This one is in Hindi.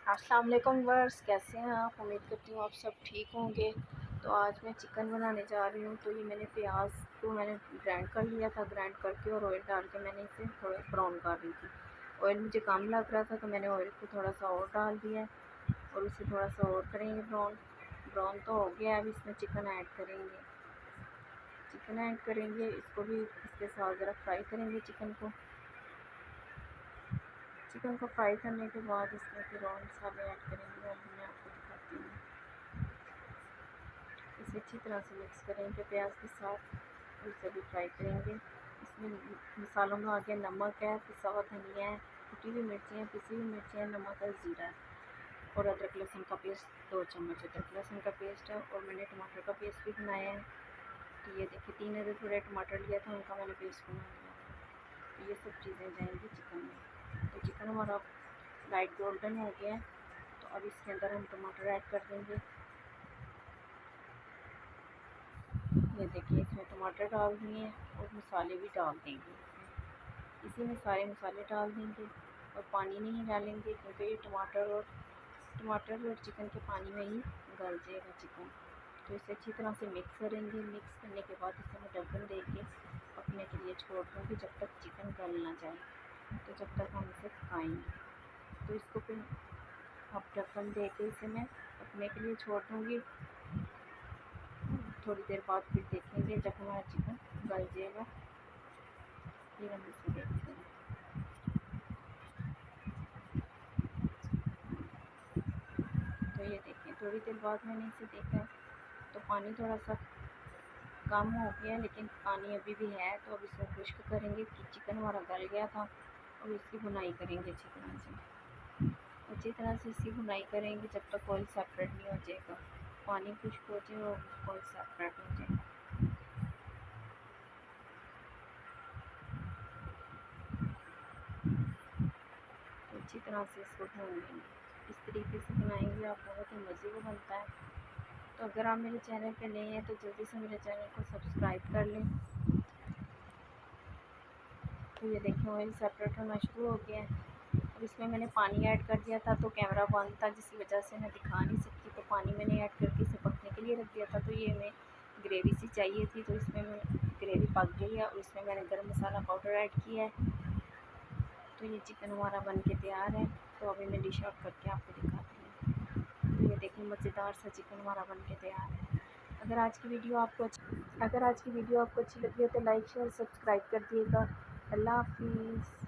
अस्सलाम वालेकुम वर्स, कैसे हैं आप? उम्मीद करती हूँ आप सब ठीक होंगे। तो आज मैं चिकन बनाने जा रही हूँ। तो ये मैंने प्याज को मैंने ग्राइंड कर लिया था, ग्राइंड करके और ऑयल डाल के मैंने इसे थोड़ा ब्राउन कर रही थी। ऑयल मुझे कम लग रहा था तो मैंने ऑयल को थोड़ा सा और डाल दिया और उसे थोड़ा सा और करेंगे ब्राउन। ब्राउन तो हो गया, अब इसमें चिकन ऐड करेंगे। चिकन ऐड करेंगे, इसको भी इसके साथ ज़रा फ्राई करेंगे चिकन को। चिकन को फ्राई करने के बाद इसमें फिर और मसाले ऐड करेंगे और मैं आपको दिखाती हूँ। इसे अच्छी तरह से मिक्स करेंगे प्याज के साथ और इसे भी फ्राई करेंगे। इसमें मसालों में आगे नमक है, पिसा हुआ धनिया है, कुटी हुई मिर्ची है, पिसी हुई मिर्ची है, नमक है, ज़ीरा है और अदरक लहसुन का पेस्ट 2 चम्मच अदरक लहसुन का पेस्ट है और मैंने टमाटर का पेस्ट भी बनाया है। तो ये देखिए 3 अदर थोड़े टमाटर लिया था, उनका मैंने पेस्ट बना लिया। तो ये सब चीज़ें जाएंगी चिकन में। तो चिकन हमारा लाइट गोल्डन हो गया है, तो अब इसके अंदर हम टमाटर ऐड कर देंगे। ये देखिए इसमें टमाटर डाल दिए और मसाले भी डाल देंगे इसमें। इसी में सारे मसाले डाल देंगे और पानी नहीं डालेंगे क्योंकि ये टमाटर और चिकन के पानी में ही गल जाएगा चिकन। तो इसे अच्छी तरह से मिक्स करेंगे। मिक्स करने के बाद इसे मैं ढक्कन दे के पकने के लिए छोड़ दूँगी जब तक चिकन गल ना जाए। तो जब तक हम इसे पकाएंगे, तो इसको फिर अब ढक्कन दे के इसे मैं पकने के लिए छोड़ दूँगी। थोड़ी देर बाद फिर देखेंगे, जब हमारा चिकन गल जाएगा फिर हम इसे देखते हैं। तो ये देखें थोड़ी देर बाद मैंने इसे देखा है तो पानी थोड़ा सा कम हो गया, लेकिन पानी अभी भी है। तो अब इसको खुश्क करेंगे कि चिकन हमारा गल गया था और इसकी भुनाई करेंगे अच्छी तरह से इसकी भुनाई करेंगे जब तक ऑयल सेपरेट नहीं हो जाएगा। पानी खुश्क हो जाए और ऑयल सेपरेट हो जाए। तो अच्छी तरह से इसको भून लेंगे। इस तरीके से बनाएंगे आप, बहुत ही मज़े का बनता है। तो अगर आप मेरे चैनल पे नए हैं तो जल्दी से मेरे चैनल को सब्सक्राइब कर लें। तो ये देखें ऑयल सेपरेट होना शुरू हो गया है। अब इसमें मैंने पानी ऐड कर दिया था तो कैमरा बंद था, जिसकी वजह से मैं दिखा नहीं सकती। तो पानी मैंने ऐड करके इसे पकने के लिए रख दिया था। तो ये हमें ग्रेवी सी चाहिए थी, तो इसमें मैं ग्रेवी पक गई है और इसमें मैंने गर्म मसाला पाउडर ऐड किया है। तो ये चिकन हमारा बन के तैयार है। तो अभी मैं डिश आउट करके आपको दिखाती हूँ। तो ये देखिए मज़ेदार सा चिकन हमारा बन के तैयार है। अगर आज की वीडियो आपको अच्छी लगी हो तो लाइक शेयर सब्सक्राइब कर दिएगा। अल्लाह हाफिज़।